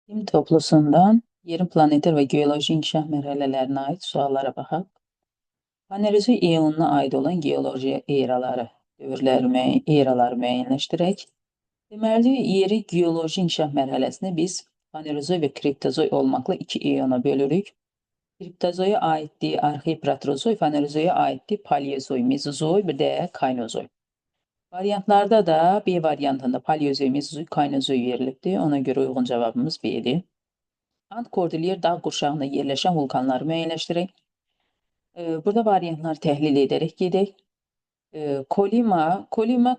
Bilim toplusundan yerin planetlər və geoloji inkişaf mərhələlərinə aid suallara baxaq. Panerozoik eonuna aid olan geoloji eraları müəyyənləşdirək. Deməli, yeri geoloji inkişaf mərhələsini biz Panerozoik və Kriptozoik olmaqla iki eona bölürük. Kriptozoya aiddir arxeik Proterozoik, Panerozoya aiddir Paleozoik, Mezozoik, bir də Kaynozoik. Variantlarda da B variantında Paleozoik, Mezozoik, Kaynozoik verilibdir. Ona görə uyğun cavabımız B-dir. Ant Kordilyer dağ qurşağında yerləşən vulkanları müəyyənləşdirək. Burada variantları təhlil edərək gedək. Kolima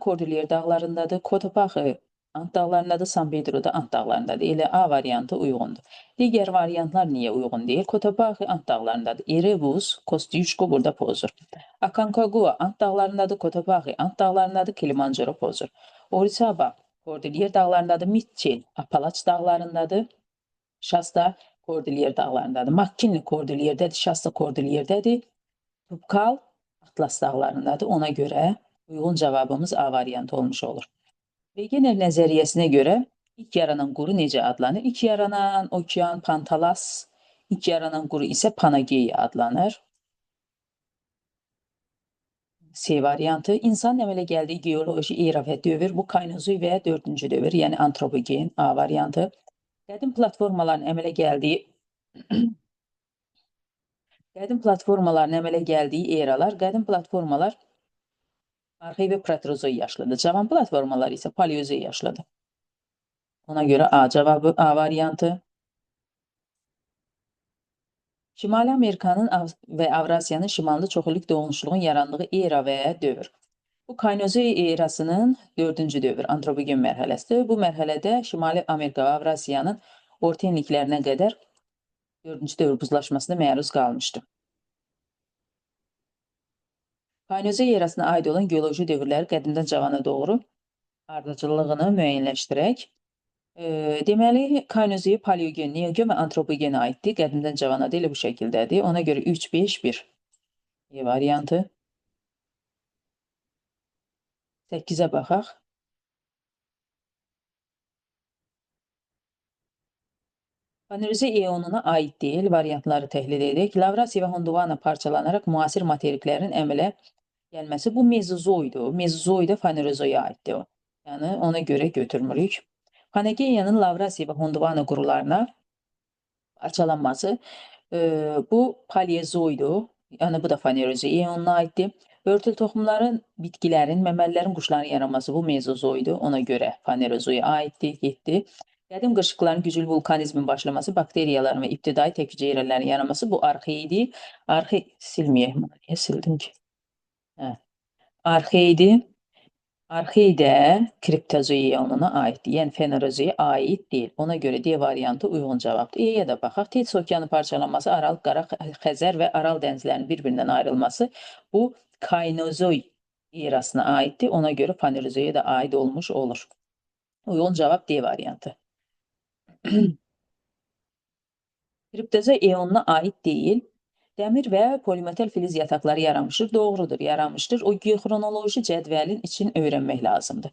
Kordilyer dağlarındadır. Kotopaxi Ant dağlarındadır. San Pedro da Ant dağlarındadır. Elə A variantı uyğundur. Digər variantlar niyə uyğun deyil? Kotopaxi Ant dağlarındadır. Erebus, Kosciuszko burada pozur. Aconcagua Ant dağlarındadır. Kotopaxi Ant dağlarındadır. Kilimanjaro pozur. Orizaba Kordilyer dağlarındadır. Mitchell Apalaç dağlarındadır. Şasta Kordilyer dağlarındadır. McKinley Kordilyerdədir, Şasta Kordilyerdədir. Tupkal Atlas dağlarındadır. Ona görə uyğun cavabımız A variantı olmuş olur. Wegener nəzəriyyəsinə görə ilk yaranan quru necə adlanır? İlk yaranan okean Pantalas, ilk yaranan quru isə Panageya adlanır. C variantı. İnsanın əmələ gəldiyi geoloji era və dövr bu Kaynozoik və 4-cü dövr, yəni antropogen A variantı. Qədim platformaların əmələ gəldiyi eralar, qədim platformalar arxeik və Proterozoik yaşlıdır. Cavan platformalar isə Paleozoik yaşlıdır. Ona görə A cavabı A variantı. Şimali Amerikanın və Avrasiyanın şimalında çoxillik doğulmuşluğun yarandığı era və dövr. Bu Kaynozoik erasının 4-cü dövr, antropogen mərhələsidir. Bu mərhələdə Şimali Amerika və Avrasiyanın orta enliklərinə qədər 4-cü dövr buzlaşmasına məruz qalmışdı. Kaynozoik erasına aid olan geoloji dövrləri qədimdən cavana doğru ardıcıllığını müəyyənləşdirək. Deməli, Kaynozoik, Paleogen, Neogen və Antropogen aiddir. Qədimdən cavana da elə bu şəkildədir. Ona görə 3, 5, 1 E variantı. 8-ə baxaq. Panerozoik eonuna aid deyil, variantları təhlil edək. Lavrasiya və Gondwana parçalanaraq müasir materiklərin əmələ gəlməsi bu Mezozoikdir. Mezozoikdə Panerozoika aiddir. Yəni ona görə götürmürük. Panageyanın Lavrasiya və Gondwana qurularına parçalanması bu Paleozoikdir. Yəni bu da Panerozoik eonuna aiddir. Örtül toxumların, bitkilərin, məməlilərin, quşların yaranması bu Mezozoikdir. Ona görə Panerozoika aiddir, 7. Qədim qırışıqların güclü vulkanizmin başlaması, bakteriyaların və ibtidai tək hüceyrələrin yaranması bu arxeikdir. Silməyək, niyə sildim ki? Arxeikdir. Arxeik də Kriptozoik eonuna aiddir. Yəni Fenerozoika aid deyil. Ona görə D variantı uyğun cavabdır. E-yə də baxaq. Tit okeanı parçalanması, Aral, Qara Xəzər və Aral dənizlərinin bir-birindən ayrılması bu Kaynozoik erasına aiddir. Ona görə Panerozoika da aid olmuş olur. Uyğun cavab D variantı. Kriptozoik eonuna aid deyil. Dəmir və polimetal filiz yataqları yaranmışdır. Doğrudur, yaranmışdır. O geoxronoloji cədvəlin için öyrənmək lazımdır.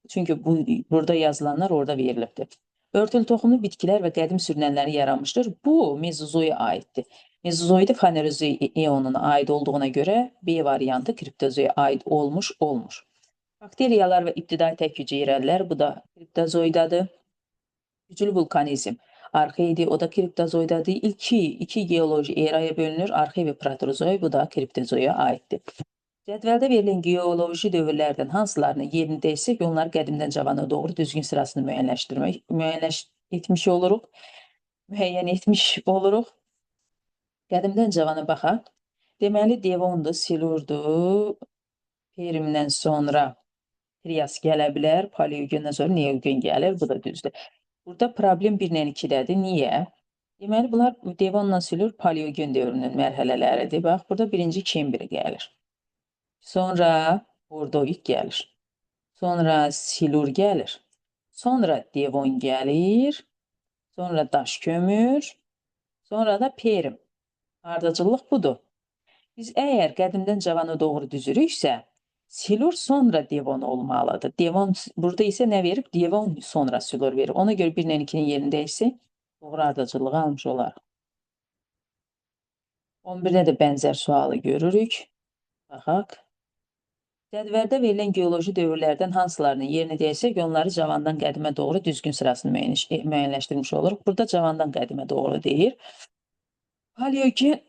Çünki burada yazılanlar orada verilibdir. Örtül toxumlu bitkilər və qədim sürünənləri yaranmışdır. Bu Mezozoika aiddir. Mezozoikdə Fanerozoik eonuna aid olduğuna görə B variantı Kriptozoika aid olmuş. Bakteriyalar və ibtidai tək hüceyrələr, bu da Kriptozoikdadır. Güclü vulkanizm arxeikdir, o da Kriptozoikdadır. İki geoloji eraya bölünür. Arxeik və Proterozoik, bu da Kriptozoika aiddir. Cədvəldə verilən geoloji dövrlərdən hansılarını yerini dəyişsək, onları qədimdən cavana doğru düzgün sırasını müəyyən etmiş oluruq. Qədimdən cavana baxaq. Deməli, Devondur, Silurdur, Permdən sonra Trias gələ bilər, Paleogendən sonra Neogen gəlir, bu da düzdür. Burada problem 1 ilə 2-dədir. Niyə? Deməli, bunlar Devonla Silur Paleogen dövrünün mərhələləridir. Bax, burada birinci Kembri gəlir. Sonra Ordoik gəlir. Sonra Silur gəlir. Sonra Devon gəlir. Sonra daş kömür. Sonra da Perm. Ardıcıllıq budur. Biz əgər qədimdən cavana doğru düzürüksə, Silur sonra Devon olmalıdır. Devon burada isə nə verib? Devon sonra Silur verib. Ona görə 1 ilə 2-nin yerini dəyişsək, Doğru ardıcıllığı almış olarıq. 11-də də bənzər sualı görürük. Baxaq. Cədvəldə verilən geoloji dövrlərdən hansılarının yerini deyərsək, onları cavandan qədimə doğru düzgün sırasını müəyyənləşdirmiş oluruq. Burada cavandan qədimə doğru deyir. Paleogen,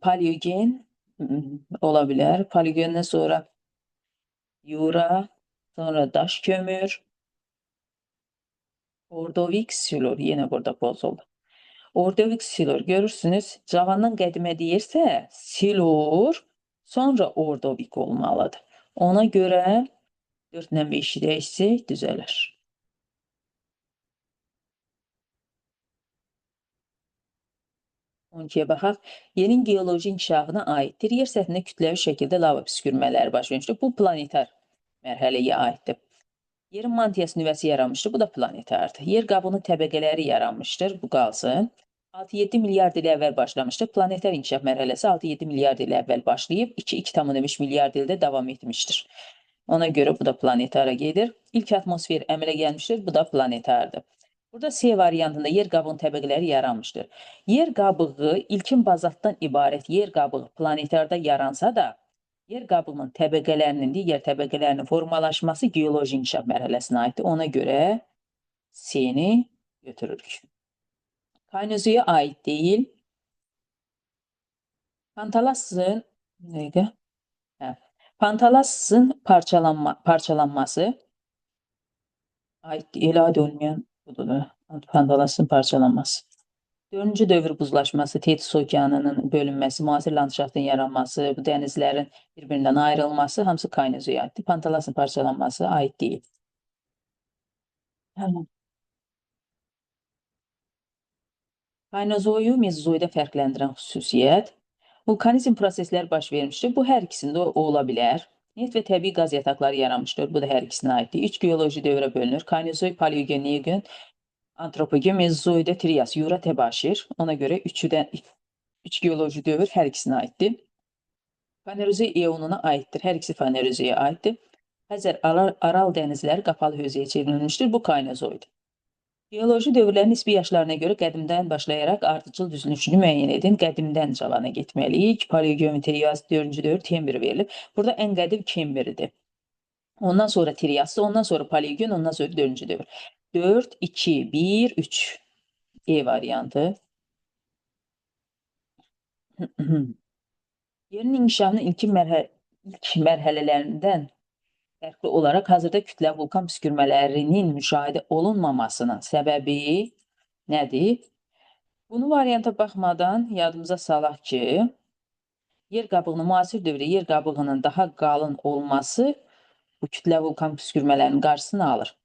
paleogen ola bilər. Paleogendən sonra Yura, sonra daş kömür, Ordovik, Silur. Yenə burada pozuldu. Ordovik, Silur. Görürsünüz, cavandan qədimə deyirsə, Silur, sonra Ordovik olmalıdır. Ona görə 4-lə 5-i dəyişsək düzələr. 12-yə baxaq. Yerin geoloji inkişafına aiddir. Yer səthində kütləvi şəkildə lava püskürmələri baş vermişdir. Bu planetar mərhələyə aiddir. Yerin mantiyası nüvəsi yaranmışdır. Bu da planetardır. Yer qabığının təbəqələri yaranmışdır. Bu qalsın. 6-7 milyard il əvvəl başlamışdır. Planetar inkişaf mərhələsi 6-7 milyard il əvvəl başlayıb, 2-2,5 milyard ildə davam etmişdir. Ona görə bu da planetara gedir. İlk atmosfer əmələ gəlmişdir. Bu da planetardır. Burada C variantında yer qabığının təbəqələri yaranmışdır. Yer qabığı ilkin bazaltdan ibarət yer qabığı planetarda yaransa da, yer qabığının təbəqələrinin, digər təbəqələrinin formalaşması geoloji inkişaf mərhələsinə aiddir. Ona görə C-ni götürürük. Kaynozuya aid deyil. Pantalassın, Pantalassın parçalanması aid deyil, adi olmayan budur da. Pantalassın parçalanması. 4-cü dövr buzlaşması, Tetis okeanının bölünməsi, müasir landşaftın yaranması, bu dənizlərin bir-birindən ayrılması hamısı Kaynozuya aiddir. Pantalassın parçalanması aid deyil. Kaynozoyu mezozoyda fərqləndirən xüsusiyyət. Vulkanizm proseslər baş vermişdir. Bu hər ikisində ola bilər. Neft və təbii qaz yataqları yaranmışdır. Bu da hər ikisinə aiddir. 3 geoloji dövrə bölünür. Kaynozoy, paleogen, neogen, antropogen, mezozoyda Trias, Yura, Təbaşir. Ona görə 3 geoloji dövr hər ikisinə aiddir. Fanerozoy eonuna aiddir. Hər ikisi Fanerozoya aiddir. Xəzər, Aral dənizləri qapalı hövzəyə çevrilmişdir. Bu Kaynozoydur. Geoloji dövrlərin nisbi yaşlarına görə qədimdən başlayaraq ardıcıl düzülüşünü müəyyən edin. Qədimdən cavana getməliyik. Paleogen, Trias, 4-cü dövr Kember verilir. Burada ən qədim Kemberdir. Ondan sonra Trias'ı, ondan sonra Paleogen, ondan sonra 4-cü dövr. 4, 2, 1, 3. E variantı. Yerin inkişafının ilk mərhələlərindən fərqli olaraq hazırda kütlə vulkan püskürmələrinin müşahidə olunmamasının səbəbi nədir? Bunu varianta baxmadan yadımıza salaq ki, yer qabığının müasir dövrdə yer qabığının daha qalın olması bu kütlə vulkan püskürmələrinin qarşısını alır.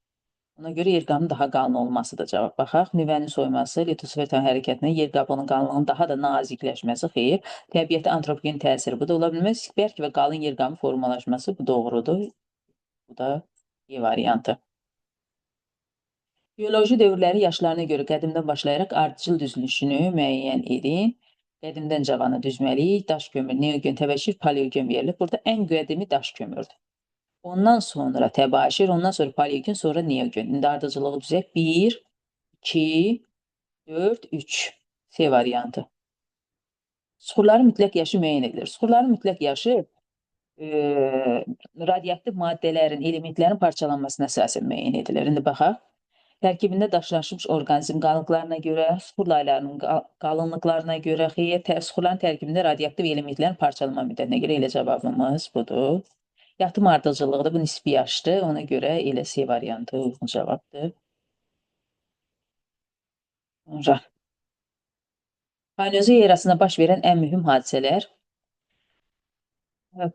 Ona görə yer qabığının daha qalın olması da cavab. Baxaq, nüvənin soyması, litosfer hərəkətinə yer qabığının qalınlığının daha da nazikləşməsi xeyr. Təbiətə antropogen təsiri bu da ola bilməz. Bərk və qalın yer qabı formalaşması bu doğrudur. Bu da E variantı. Geoloji dövrləri yaşlarına görə qədimdən başlayaraq ardıcıl düzülüşünü müəyyən edin. Qədimdən cavana düzməliyik. Daş kömür, neogen, təbəşir, paleogen verilir. Burada ən qədimi daş kömürdür. Ondan sonra təbaşir, ondan sonra paleogen, sonra neogen. İndi ardıcılığı düzək. 1, 2, 4, 3. C variantı. Suxurların mütləq yaşı müəyyən edilir. Suxurların mütləq yaşı radioaktiv maddələrin, elementlərin parçalanmasına əsasən müəyyən edilir. İndi baxaq. Tərkibində daşlaşmış orqanizm qalıqlarına görə, suxur laylarının qalınlıqlarına görə, suxurların tərkibində radioaktiv elementlərin parçalanma müddətinə görə elə cavabımız budur. Yatım ardıcılığı da bu nisbi yaşdır. Ona görə elə C variantı uyğun cavabdır. Sonra Paleozoy erasında baş verən ən mühüm hadisələr.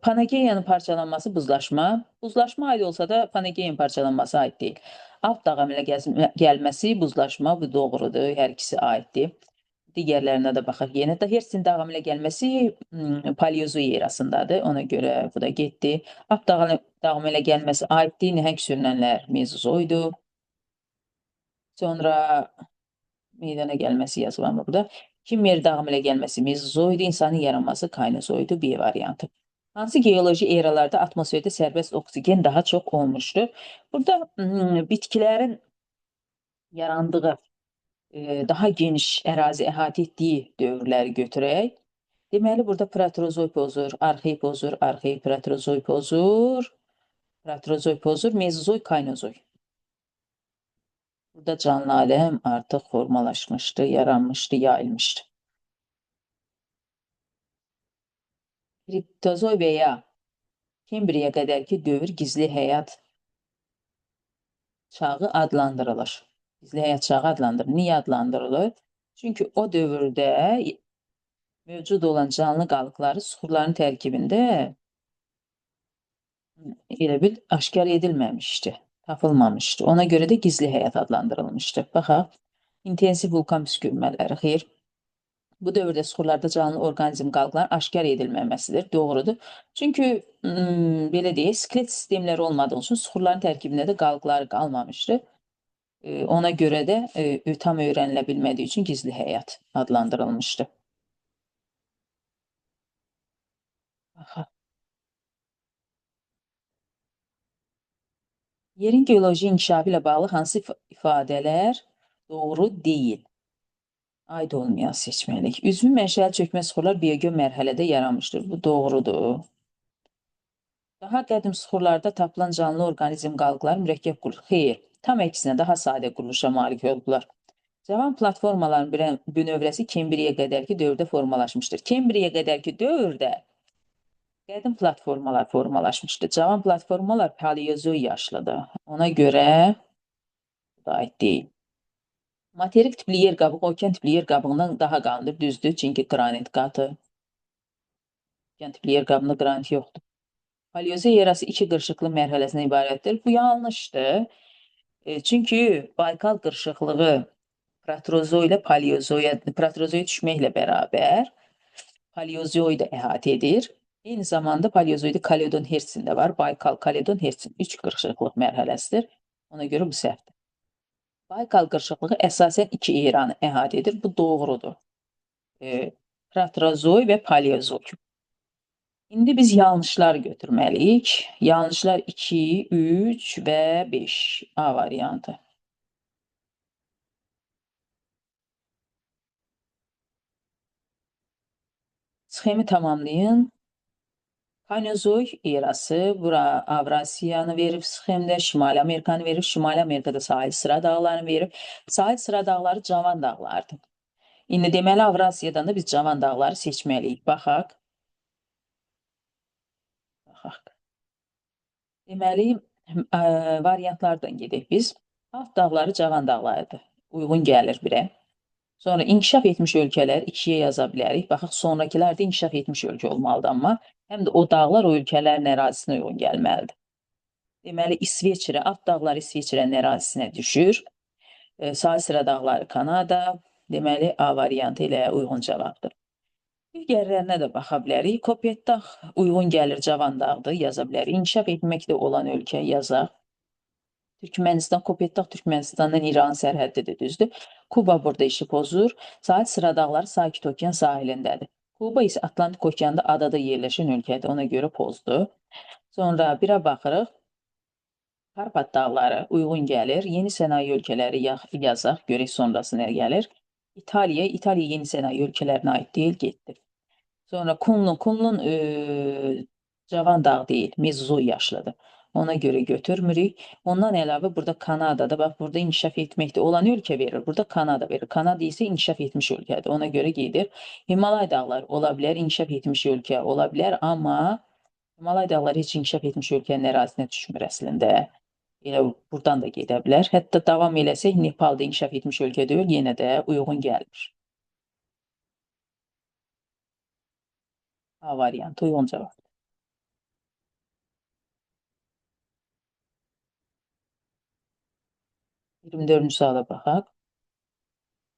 Pangeyanın parçalanması buzlaşma. Buzlaşma aid olsa da Pangeyanın parçalanması aid deyil. Alt dağ əmələ gəlməsi buzlaşma, bu doğrudur. Hər ikisi aiddir. Digərlərinə də baxaq. Yenə də Hersin dağ əmələ gəlməsi Paleozoy erasındadır. Ona görə bu da getdi. Alt dağ əmələ gəlməsi aiddir. Nəhəng sürünənlər Mezozoydur. Sonra meydana gəlməsi yazılan burada. Kimmer dağ əmələ gəlməsi Mezozoydur. İnsanın yaranması Kaynozoydur. B variantı. Hansı geoloji eralarda atmosferdə sərbəst oksigen daha çox olmuşdur? Burada bitkilərin yarandığı daha geniş ərazi əhatə etdiyi dövrləri götürək. Deməli, burada Proterozoy pozur, Arxeid pozur, Arxeid Proterozoy pozur, Proterozoy pozur, Mezozoy, Kaynozoy. Burada canlı aləm artıq formalaşmışdı, yaranmışdı, yayılmışdı. Kriptozoy və ya Kembriyə qədərki dövr gizli həyat çağı adlandırılır. Gizli həyat çağı adlandırılır. Niyə adlandırılır? Çünki o dövrdə mövcud olan canlı qalıqları suxurların tərkibində elə bil aşkar edilməmişdi, tapılmamışdı. Ona görə də gizli həyat adlandırılmışdı. Baxaq, intensiv vulkan püskürmələri, xeyr. Bu dövrdə suxurlarda canlı orqanizm qalıqların aşkar edilməməsidir. Doğrudur. Çünki belə deyək, skelet sistemləri olmadığı üçün suxurların tərkibində də qalıqları qalmamışdı. Ona görə də tam öyrənilə bilmədiyi üçün gizli həyat adlandırılmışdı. Baxaq. Yerin geoloji inkişafı ilə bağlı hansı ifadələr doğru deyil? Aid olmayan seçməliyik. Üzvü mənşəli çökmə suxurlar biyogön mərhələdə yaranmışdır. Bu doğrudur. Daha qədim suxurlarda tapılan canlı orqanizm qalıqları mürəkkəb quruluş. Xeyr, tam əksinə daha sadə quruluşa malik oldular. Cavan platformaların bünövrəsi Kembriyə qədərki dövrdə formalaşmışdır. Kembriyə qədərki dövrdə qədim platformalar formalaşmışdı. Cavan platformalar paleozoy yaşlıdır. Ona görə aid deyil. Materik tipli yer qabığı okean tipli yer qabığından daha qalındır, düzdür, çünki qranit qatı. Okean tipli yer qabığında qranit yoxdur. Paleozoy yerası iki qırışıqlı mərhələsindən ibarətdir. Bu yanlışdır. Çünki Baykal qırışıqlığı Proterozoy ilə Proterozoya düşməklə bərabər Paleozoyu da əhatə edir. Eyni zamanda Paleozoyda Kaledon Hertzin də var. Baykal, Kaledon Hertzin 3 qırışıqlıq mərhələsidir. Ona görə bu səhvdir. Baykal qırışıqlığı əsasən iki eranı əhatə edir. Bu doğrudur. Proterozoy və Paleozoy. İndi biz yanlışlar götürməliyik. Yanlışlar 2, 3 və 5. A variantı. Sxemi tamamlayın. Kaynozoy erası, bura Avrasiyanı verib sxemdə, Şimali Amerikanı verib, Şimali Amerikada sahil sıra dağlarını verib. Sahil sıra dağları cavan dağlardır. İndi deməli Avrasiyadan da biz cavan dağları seçməliyik. Baxaq. Baxaq. Deməli, variantlardan gedək biz. Alt dağları cavan dağlarıdır. Uyğun gəlir birə. Sonra inkişaf etmiş ölkələr 2-yə yaza bilərik. Baxaq, sonrakilər də inkişaf etmiş ölkə olmalıdır, amma həm də o dağlar o ölkələrin ərazisinə uyğun gəlməlidir. Deməli, İsveçrə, alt dağlar İsveçrənin ərazisinə düşür. Sahil sıra dağları Kanada. Deməli, A variantı ilə uyğun cavabdır. Digərlərinə də baxa bilərik. Kopyetdağ uyğun gəlir, cavan dağdır, yaza bilərik. İnkişaf etməkdə olan ölkə yazaq. Türkmənistan, Kopyetdağ Türkmənistandan İran sərhəddidir, düzdür. Kuba burada işi pozur. Sahil sıra dağları Sakit Okean sahilindədir. Kuba isə Atlantik Okeanda adada yerləşən ölkədir, ona görə pozdur. Sonra birə baxırıq. Karpat dağları uyğun gəlir. Yeni sənaye ölkələri yazaq, görək sonrası nə gəlir. İtaliya yeni sənaye ölkələrinə aid deyil, getdi. Sonra Kunlun cavan dağ deyil, Mezozoy yaşlıdır. Ona görə götürmürük. Ondan əlavə burada Kanadada, bax burada inkişaf etməkdə olan ölkə verir. Burada Kanada verir. Kanada isə inkişaf etmiş ölkədir. Ona görə gedir. Himalay dağları ola bilər, inkişaf etmiş ölkə ola bilər, amma Himalay dağları heç inkişaf etmiş ölkənin ərazisinə düşmür əslində. Elə buradan da gedə bilər. Hətta davam eləsək, Nepalda inkişaf etmiş ölkə deyil, yenə də uyğun gəlmir. A variantı uyğun cavab. 24-cü suala baxaq.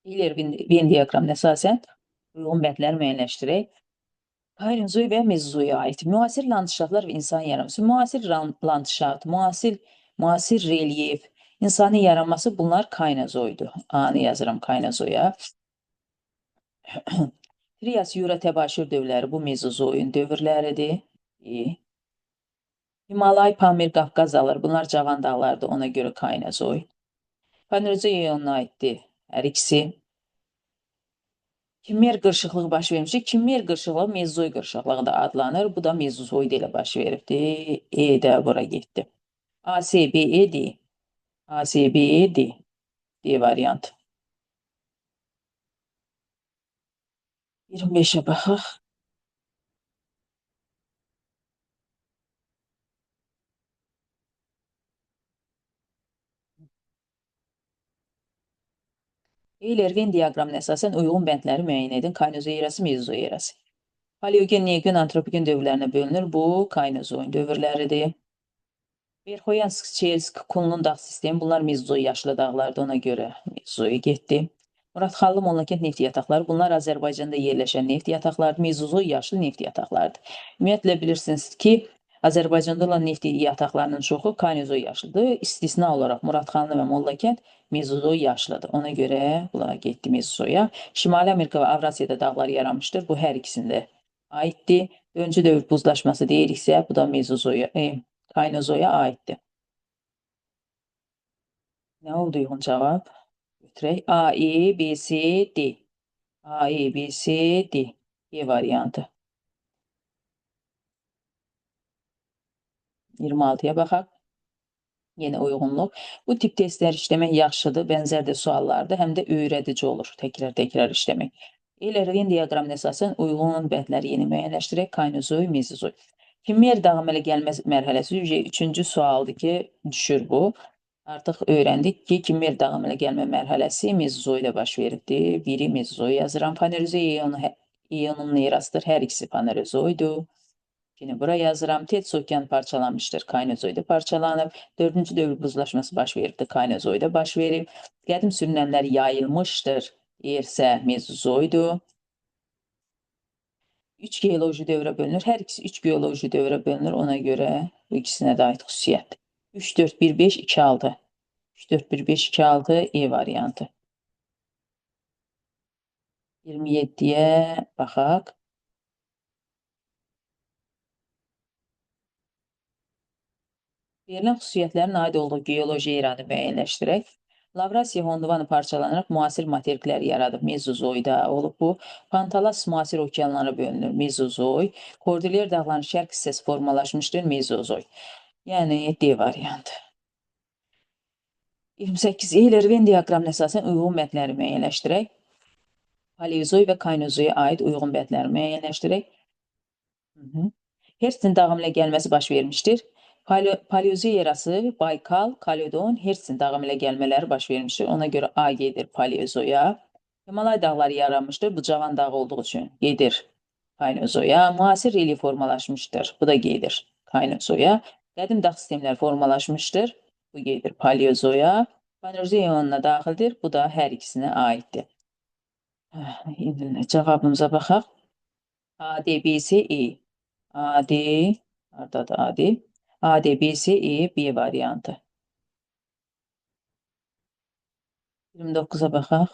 Venn diaqramına əsasən uyğun bəndləri müəyyənləşdirək. Paleozoy və Mezozoya aid müasir landşaftlar və insan yaranması. Müasir landşaft, müasir relyef, insanın yaranması bunlar Kaynozoydur. A-nı yazıram Kaynozoya. Trias, Yura, təbaşir dövrləri bu Mezozoyun dövrləridir. Himalay, Pamir, Qafqaz dağları bunlar cavan dağlardır, ona görə Kaynozoy. Paleozoy eonuna aiddir. Hər ikisi. Kimmer qırışıqlığı baş vermişdir. Kimmer qırışıqlığı mezozoy qırışıqlığı da adlanır. Bu da mezozoid ilə baş veribdi. E də bura getdi. ASBED. ASBED. D variant. 25'e baxaq. Eyler-Venn diaqramına əsasən uyğun bəndləri müəyyən edin. Kaynozoy erası, mezozoy erası. Paleogen, neogen, antropogen dövrlərinə bölünür. Bu kaynozoyun dövrləridir. Verxoyansk, Çelsk, Kunlun dağ sistemi. Bunlar mezozoy yaşlı dağlardır, ona görə mezozoya getdi. Muradxanlı, Mollakent neft yataqları. Bunlar Azərbaycanda yerləşən neft yataqlardır. Mezozoy yaşlı neft yataqlardır. Ümumiyyətlə bilirsiniz ki, Azərbaycanda olan neft yataqlarının çoxu kaynozoy yaşlıdır. İstisna olaraq Muradxanlı və Mollakent mezozoy yaşlıdır. Ona görə bunlar getdi mezozoya. Şimali Amerika və Avrasiyada dağlar yaranmışdır. Bu hər ikisində aiddir. Dördüncü dövr buzlaşması deyiriksə, bu da mezozoya, kaynozoya aiddir. Nə oldu uyğun cavab? Götürək. A, E, B, C, D. A, E, B, C, D. E variantı. 26'ya baxaq. Yenə uyğunluq. Bu tip testlər işləmək yaxşıdır, bənzər də suallardır, həm də öyrədici olur təkrar-təkrar işləmək. Eyler-Venn diaqramına əsasən uyğun bəndləri yeni müəyyənləşdirək. Kaynozoy, mezozoy. Kimmer dağı əmələ gəlmə mərhələsi 3-cü sualdır ki, düşür bu. Artıq öyrəndik ki, Kimmer dağı əmələ gəlmə mərhələsi mezozoyda baş veribdir. Biri mezozoy yazıram. Fanerozoy ionunun erasıdır. Hər ikisi fanerozoydur. Yine bura yazıram. Tets okean parçalanmışdır. Kaynozoyda parçalanıb. Dördüncü dövr buzlaşması baş veribdir. Kaynozoyda baş verib. Qədim sürünənlər yayılmışdır. Yersə mezozoydur. 3 geoloji dövrə bölünür. Hər ikisi 3 geoloji dövrə bölünür. Ona görə bu ikisinə də aid xüsusiyyət. 3, 4, 1, 5, 2, 6. 3, 4, 1, 5, 2, 6 E variantı. 27'ye baxaq. Verilən xüsusiyyətlərin aid olduğu geoloji eranı müəyyənləşdirək. Lavrasiya Gondovanı parçalanaraq müasir materiklər yaradıb. Mezozoyda olub bu. Pantalas müasir okeanlara bölünür. Mezozoy. Kordilyer dağlarının şərq hissəsi formalaşmışdır. Mezozoy. Yəni D variantı. 28. Eyler-Venn diaqramına əsasən uyğun bəndləri müəyyənləşdirək. Paleozoy və kaynozoya aid uyğun bəndləri müəyyənləşdirək. Hertzin dağ əmələ gəlməsi baş vermişdir. Paleozoy erası Baykal, Kaledon, Hertzin dağ əmələ gəlmələri baş vermişdir. Ona görə A gedir Paleozoya. Himalay dağları yaranmışdır. Bu cavan dağ olduğu üçün gedir Kaynozoya. Müasir relyef formalaşmışdır. Bu da gedir Kaynozoya. Qədim dağ sistemləri formalaşmışdır. Bu gedir Paleozoya. Fanerozoy ionuna daxildir. Bu da hər ikisinə aiddir. İndi cavabımıza baxaq. A, D, B, C, E. A, D, hardadır A, D? A, D, B, C, E, B variantı. 29'a baxaq.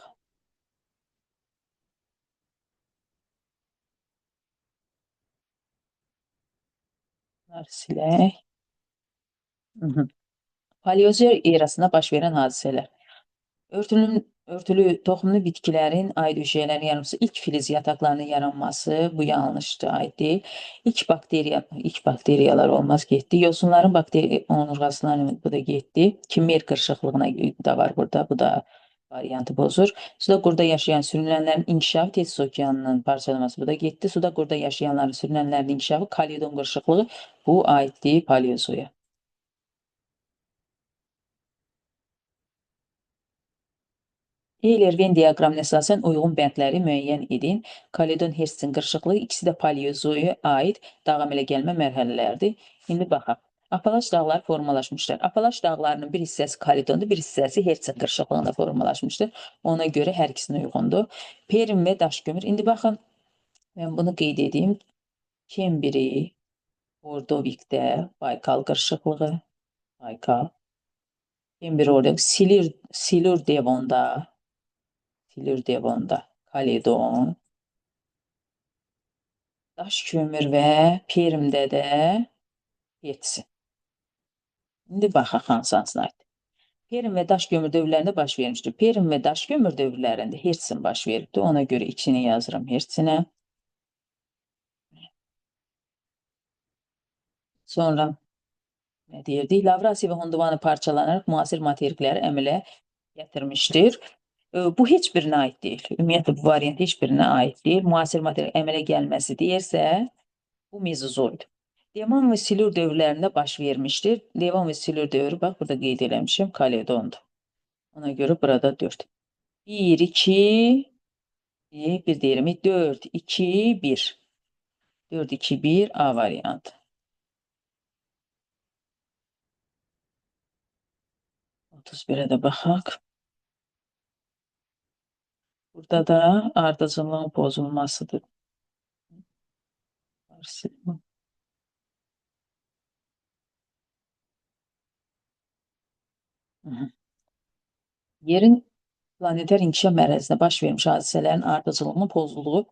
Bunları silək. Paleozoy erasında baş verən hadisələr. Örtülü toxumlu bitkilərin aid hüceyrələrin yaranması, ilk filiz yataqlarının yaranması, bu yanlışdır, aid deyil. İlk bakteriyalar olmaz, getdi. Yosunların bakteri onurğasından bu da getdi. Kimmer qırışıqlığına da var burada, bu da variantı pozur. Suda qurda yaşayan sürünənlərin inkişafı Tets okeanının parçalaması, bu da getdi. Suda qurda yaşayanların sürünənlərin inkişafı Kaledon qırışıqlığı, bu aiddir Paleozoya. Eyler-Venn diaqramına əsasən uyğun bəndləri müəyyən edin. Kaledon, Hertzin qırışıqlığı ikisi də Paleozoya aid dağ əmələ gəlmə mərhələləridir. İndi baxaq. Apalaç dağları formalaşmışdır. Apalaç dağlarının bir hissəsi Kaledondur, bir hissəsi Hertzin qırışıqlığında formalaşmışdır. Ona görə hər ikisinə uyğundur. Perm və daşkömür. İndi baxın, mən bunu qeyd edeyim. Kembri, Ordovikdə, Baykal qırışıqlığı, Baykal. Kembri orada, Silur Devonda, Kaledon, daş kömür və Permdə də Hertzin. İndi baxaq hansına aid. Perm ve daş gömür dövrlərində baş vermişdir. Perm ve daş gömür dövrlərində Hertzin baş veribdir. Ona göre ikisini yazıram Hertzine. Sonra ne deyirdik? Lavrasiya və Hondovanı parçalanaraq müasir materikləri əmələ gətirmişdir. Bu heç birinə aid deyil. Ümumiyyətlə bu variant heç birinə aid deyil. Müasir materik əmələ gəlməsi deyirsə, bu mezozoid. Devan və Silur dövrlərində baş vermişdir. Devan və Silur dövrü, bax burada qeyd eləmişim, Kaledondur. Ona görə burada 4. 1, 2, bir deyirəm, 4, 2, 1. 4, 2, 1 A variantı. 31'e de baxaq. Burada da ardıcıllığın pozulmasıdır. Yerin planeter inkişaf mərhələsində baş vermiş hadisələrin ardıcıllığının pozulduğu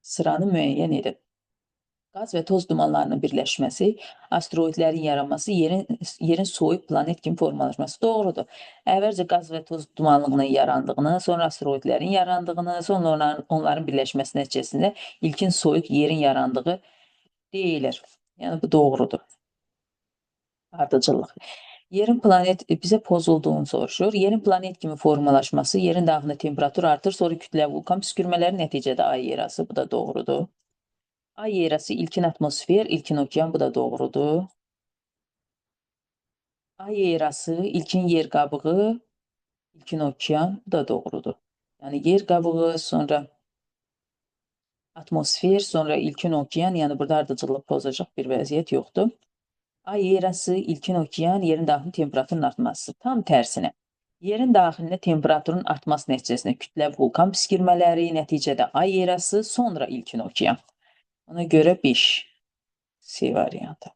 sıranı müəyyən edin. Qaz və toz dumanlarının birləşməsi, asteroidlərin yaranması, yerin soyuq planet kimi formalaşması doğrudur. Əvvəlcə qaz və toz dumanlığının yarandığını, sonra asteroidlərin yarandığını, sonra onların birləşməsi nəticəsində ilkin soyuq yerin yarandığı deyilir. Yəni bu doğrudur. Ardıcıllıq. Yerin planet bizə pozulduğunu soruşur. Yerin planet kimi formalaşması, yerin daxilində temperatur artır, sonra kütlə vulkan püskürmələri nəticədə ay yerası, bu da doğrudur. Ay yerası ilkin atmosfer, ilkin okean, bu da doğrudur. Ay yerası ilkin yer qabığı, ilkin okean, bu da doğrudur. Yəni yer qabığı, sonra atmosfer, sonra ilkin okean, yəni burada ardıcıllıq pozacaq bir vəziyyət yoxdur. Ay yerası ilkin okean, yerin daxili temperaturun artması. Tam tərsinə. Yerin daxilində temperaturun artması nəticəsində kütlə vulkan püskürmələri, nəticədə ay yerası, sonra ilkin okean. Ona görə 5. C variantı.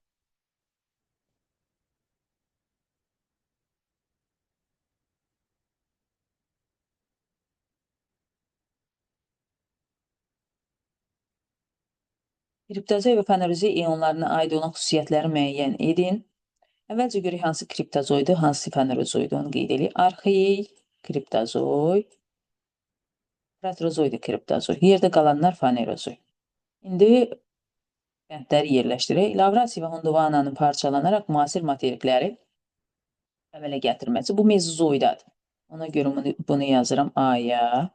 Kriptozoi və Fanerozoi ionlarına aid olan xüsusiyyətləri müəyyən edin. Əvvəlcə görək hansı kriptozoidur, hansı fanerozoidur, onu qeyd edək. Arxeey, kriptozoi, proterozoidur, kriptozoi. Yerdə qalanlar fanerozoi. İndi bəndləri yerləşdirək. Lavrasiya və Hondovananın parçalanaraq müasir materikləri əmələ gətirməsi. Bu mezozoidadır. Ona görə bunu yazıram A-ya.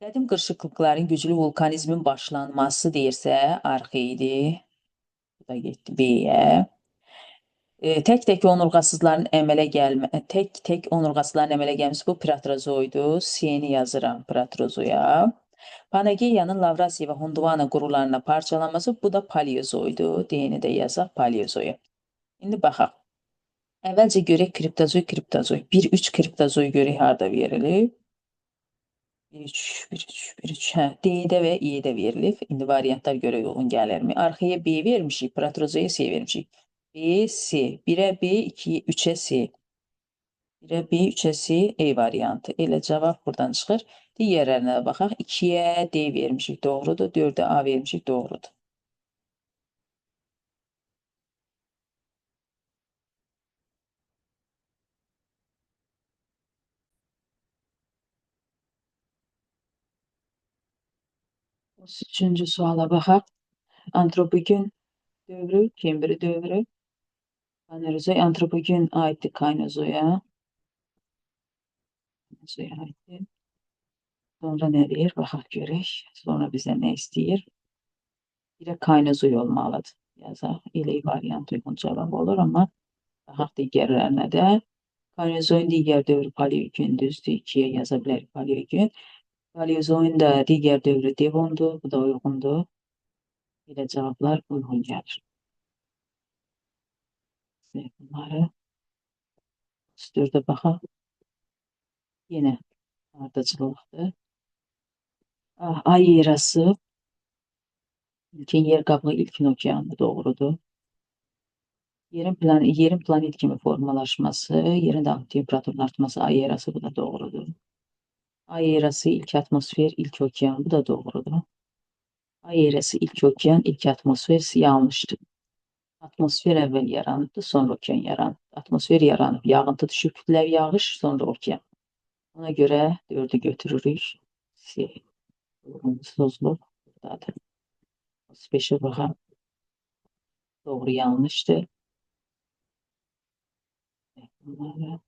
Qədim qırışıqlıqların güclü vulkanizmin başlanması deyirsə, arxeyidir. Bu da getdi B-yə. Tək-tək onurğasızların əmələ gəlməsi bu proterozoidur. C-ni yazıram proterozoya. Panageyanın Lavrasiya və Hondovana qurularına parçalanması bu da paleozoidur. D-ni də yazaq paleozoya. İndi baxaq. Əvvəlcə görək kriptozoi. 1-3 kriptozoi görək harda verilib. 1-3. Hə, D-də və E-də verilib. İndi variantlar görə uyğun gəlirmi? Arxaya B vermişik, proterozoya C vermişik. B, C. 1-ə B, 2-3-ə C. 1-ə B, 3-ə C, E variantı. Elə cavab buradan çıxır. Digərlərinə baxaq. 2-yə D vermişik, doğrudur. 4-ə A vermişik, doğrudur. Üçüncü suala baxaq. Antropogen dövrü, Kembri dövrü. Fanerozoi antropogen aiddir Kaynozoya. Aiddir. Sonra nə deyir? Baxaq görək. Sonra bizə nə istəyir? Bir də Kaynozoi olmalıdır. Yazaq. Elə variant uyğun cavab olur, amma baxaq digərlərinə də. Kaynozoin digər dövrü paleogen düzdür. 2-yə yaza bilərik paleogen. Paleozoin da digər dövrü devondur. Bu da uyğundur. Elə cavablar uyğun gəlir. Bunları 34'e baxaq. Yenə ardıcılıqdır. Ay yerası ilkin yer qabığı, ilkin okeanı doğrudur. Yerin planet kimi formalaşması, yerin daxili temperaturun artması, ay yerası bu da doğrudur. Ay yerası ilk atmosfer, ilk okean bu da doğrudur. Ay yerası ilk okean, ilk atmosfer yanlışdır. Atmosfer əvvəl yaranıbdı, sonra okean yaranıb. Atmosfer yaranıb, yağıntı düşüb, kütləvi yağış, sonra okean. Ona görə 4-ü götürürük. C. Sozlu buradadır. 35'e baxaq. Doğru yanlışdır. Bunları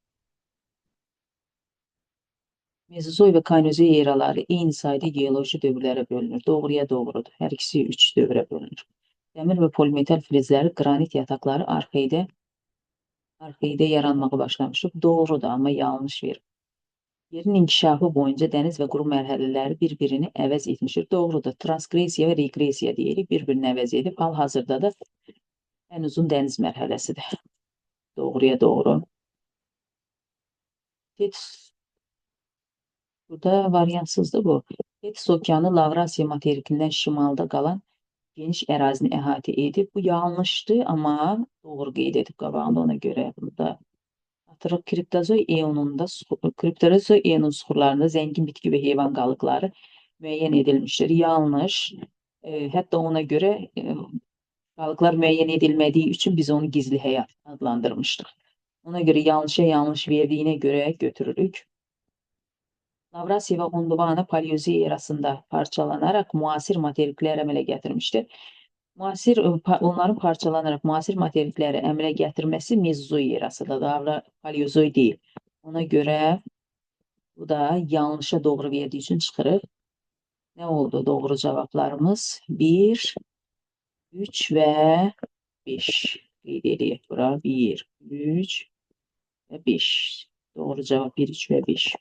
Mezozoy və Kaynozoy eraları eyni sayda geoloji dövrlərə bölünür. Doğruya doğrudur. Hər ikisi 3 dövrə bölünür. Dəmir və polimetal filizləri, qranit yataqları arxeide yaranmağa başlamışdır. Doğrudur, amma yanlış verir. Yerin inkişafı boyunca dəniz və quru mərhələləri bir-birini əvəz etmişdir. Doğrudur. Transqresiya və reqresiya deyirik. Bir-birini əvəz edib. Hal-hazırda da ən uzun dəniz mərhələsidir. Doğruya doğru. Burada variantsızdır bu. Tetis okeanı Lavrasiya materikindən şimalda qalan geniş ərazini əhatə edib. Bu yanlışdır, amma doğru qeyd edib qabağında, ona görə burada atırıq. Kriptozoy eonun suxurlarında zəngin bitki və heyvan qalıqları müəyyən edilmişdir. Yanlış. Hətta ona görə qalıqlar müəyyən edilmədiyi üçün biz onu gizli həyat adlandırmışdıq. Ona görə yanlışa yanlış verdiyinə görə götürürük. Lavrasiya və Gondwana Paleozoy erasında parçalanaraq müasir materiklər əmələ gətirmişdir. Onların parçalanaraq müasir materikləri əmələ gətirməsi Mezozoy erasıdır, Paleozoy deyil. Ona görə bu da yanlışa doğru verdiyi üçün çıxırıq. Nə oldu doğru cavablarımız? 1, 3 və 5. Qeyd edək bura. 1, 3 və 5. Doğru cavab 1, 3 və 5.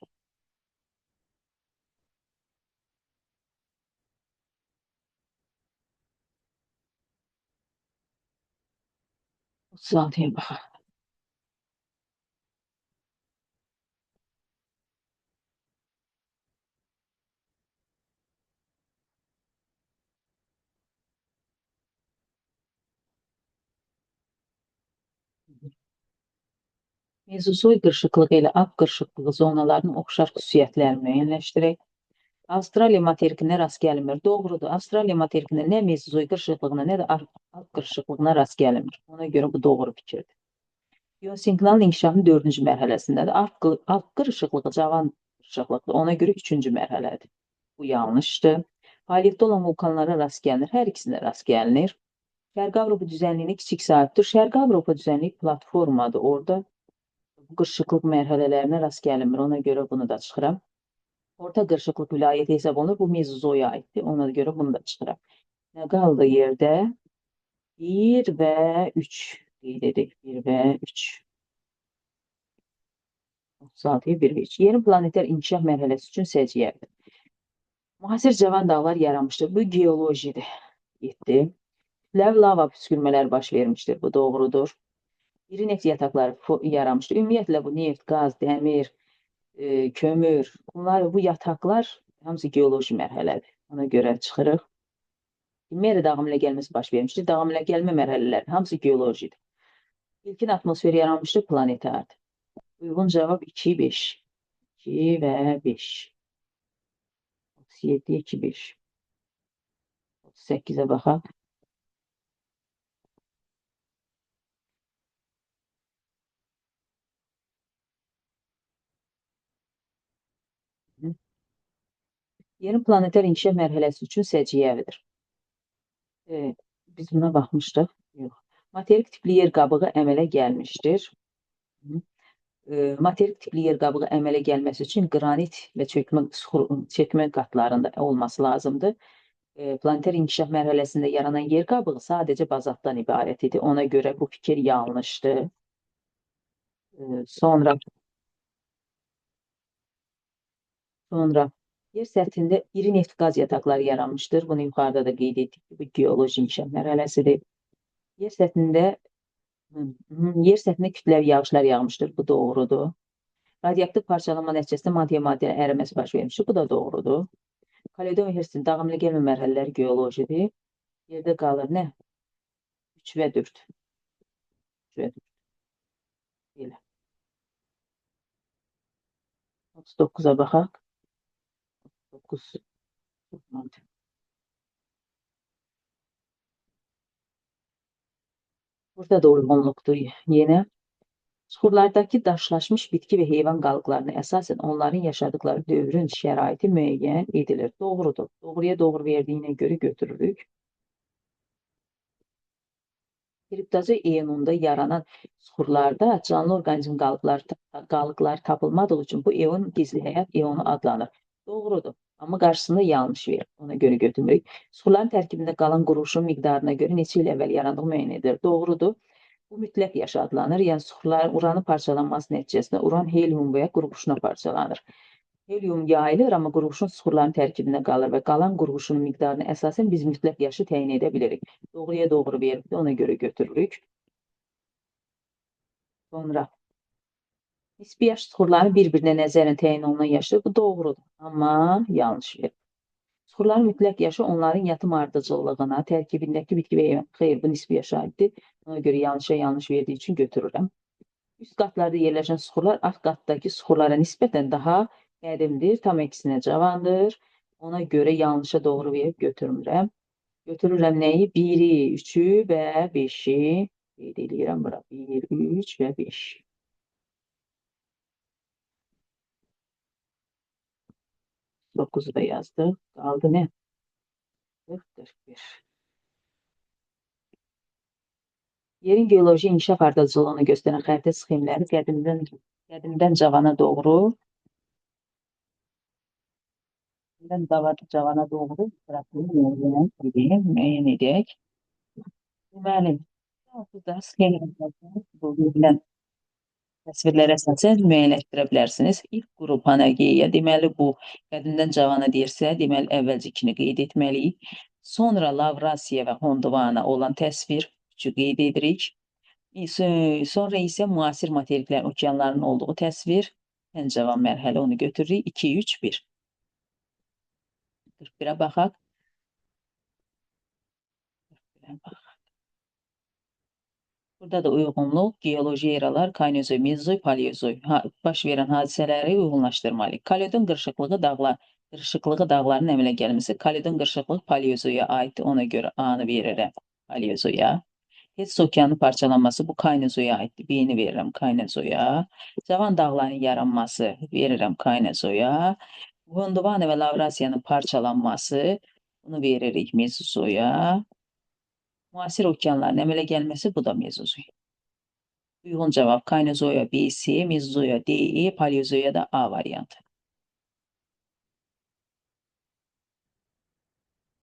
36'ya baxaq. Mezozoy qırışıqlığı ilə ap qırışıqlığı zonalarının oxşar xüsusiyyətlərini müəyyənləşdirək. Avstraliya materikinə rast gəlinmir. Doğrudur. Avstraliya materikinə nə Mezozoy qırışıqlığına, nə də ap qırışıqlığına rast gəlinmir. Ona görə bu doğru fikirdir. Geosinkronal inkişafın 4-cü mərhələsindədir. Ap qırışıqlığı cavan qırışıqlıqdır. Ona görə 3-cü mərhələdir. Bu yanlışdır. Fəaliyyətdə olan vulkanlara rast gəlinir. Hər ikisinə rast gəlinir. Şərqi Avropa düzənliyinə kiçik sahibdir. Şərqi Avropa düzənliyi platformadır. Orada bu qırışıqlıq mərhələlərinə rast gəlinmir. Ona görə bunu da çıxıram. Orta qırışıqlıq vilayəti hesab olunur. Bu Mezozoya aiddir. Ona görə bunu da çıxıram. Nə qaldı yerdə? 1 və 3. Qeyd edək. 1 və 3. 36'ya 1 və 3. Yerin planetar inkişaf mərhələsi üçün səciyyədir. Müasir cavan dağlar yaranmışdır. Bu geolojidir. 7. Lava püskürmələr baş vermişdir. Bu doğrudur. İri neft yataqları yaranmışdır. Ümumiyyətlə bu neft, qaz, dəmir, kömür, bu yataqlar hamısı geoloji mərhələdir. Ona görə çıxırıq. Mera dağım ilə gəlməsi baş vermişdir. Dağım ilə gəlmə mərhələləri hamısı geolojidir. İlkin atmosfer yaranmışdır, planetardır. Uyğun cavab 2, 5. 2 və 5. 37, 2, 5. 38'e baxaq. Yerin planetar inkişaf mərhələsi üçün səciyyəvidir. Biz buna baxmışdıq. Yox. Materik tipli yer qabığı əmələ gəlmişdir. Materik tipli yer qabığı əmələ gəlməsi üçün qranit və çökmə qatlarında olması lazımdır. Planetar inkişaf mərhələsində yaranan yer qabığı sadəcə bazaltdan ibarət idi. Ona görə bu fikir yanlışdır. Sonra yer səthində iri neft qaz yataqları yaranmışdır. Bunu yuxarıda da qeyd etdik ki, bu geoloji inkişaf mərhələsidir. Yer səthində kütləvi yağışlar yağmışdır. Bu doğrudur. Radioaktiv parçalanma nəticəsində maddə əriməsi baş vermişdir. Bu da doğrudur. Kaledon Universitetinin dağım ilə gəlmə mərhələləri geolojidir. Yerdə qalır nə? 3 və 4. 3 və 4. Belə. 39'a baxaq. 9. Tutmadı. Burada da uyğunluqdur yenə. Suxurlardakı daşlaşmış bitki və heyvan qalıqlarına əsasən onların yaşadıkları dövrün şəraiti müəyyən edilir. Doğrudur. Doğruya doğru verdiyinə görə götürürük. Kriptozoa ionunda yaranan suxurlarda canlı orqanizm qalıqları tapılmadığı üçün bu ion gizli həyat ionu adlanır. Doğrudur. Amma qarşısında yanlış verir. Ona görə götürmürük. Suxurların tərkibində qalan quruluşun miqdarına görə neçə il əvvəl yarandığı müəyyən edilir. Doğrudur. Bu mütləq yaş adlanır. Yəni suxurların uranın parçalanması nəticəsində uran helium və ya qurğuşuna parçalanır. Helium yayılır, amma qurğuşun suxurların tərkibində qalır və qalan qurğuşunun miqdarına əsasən biz mütləq yaşı təyin edə bilirik. Doğruya doğru verib ona görə götürürük. Sonra nisbi yaş suxurların bir-birinə nəzərən təyin olunan yaşdır. Bu doğrudur, amma yanlış verir. Suxurların mütləq yaşı onların yatım ardıcıllığına, tərkibindəki bitki və heyvan. Xeyr, bu nisbi yaşa aiddir. Ona görə yanlışa yanlış verdiyi üçün götürürəm. Üst qatlarda yerləşən suxurlar alt qatdakı suxurlara nisbətən daha qədimdir, tam əksinə cavandır. Ona görə yanlışa doğru verib götürmürəm. Götürürəm nəyi? 1-i, 3-ü və 5-i. Qeyd edirəm bura. 1, 3 və 5. 9-u da yazdıq. Qaldı nə? 40, 41. Yerin geoloji inkişaf ardıcıllığını göstərən xəritə sxemləri qədimdən cavana doğru müəyyən edək. Deməli, burada sxemlərdən təsvirlərə əsasən müəyyənləşdirə bilərsiniz. İlk qrup Panageya, deməli bu qədimdən cavana deyirsə, deməli əvvəlcəkini qeyd etməliyik. Sonra Lavrasiya və Gondwana olan təsvir 3-ü qeyd edirik. Sonra isə müasir materiklərin, okeanların olduğu təsvir, ən cavan mərhələ onu götürürük. 2, 3, 1. 41-ə baxaq. 41-ə baxaq. Burada da uyğunluq, geoloji eralar, kaynozoy, mezozoy, paleozoy baş verən hadisələri uyğunlaşdırmalıyıq. Kaledon qırışıqlığı dağların əmələ gəlməsi. Kaledon qırışıqlığı paleozoya aiddir. Ona görə A-nı verirəm paleozoya. Hetz okeanın parçalanması bu kaynozoya aiddir. B-ni verirəm kaynozoya. Cavan dağların yaranması verirəm kaynozoya. Gondwana və Lavrasiyanın parçalanması bunu veririk mezozoya. Müasir okeanların əmələ gəlməsi bu da mezozoy. Uyğun cavab kaynozoya B, C, mezozoya D, E, paleozoya da A variantı.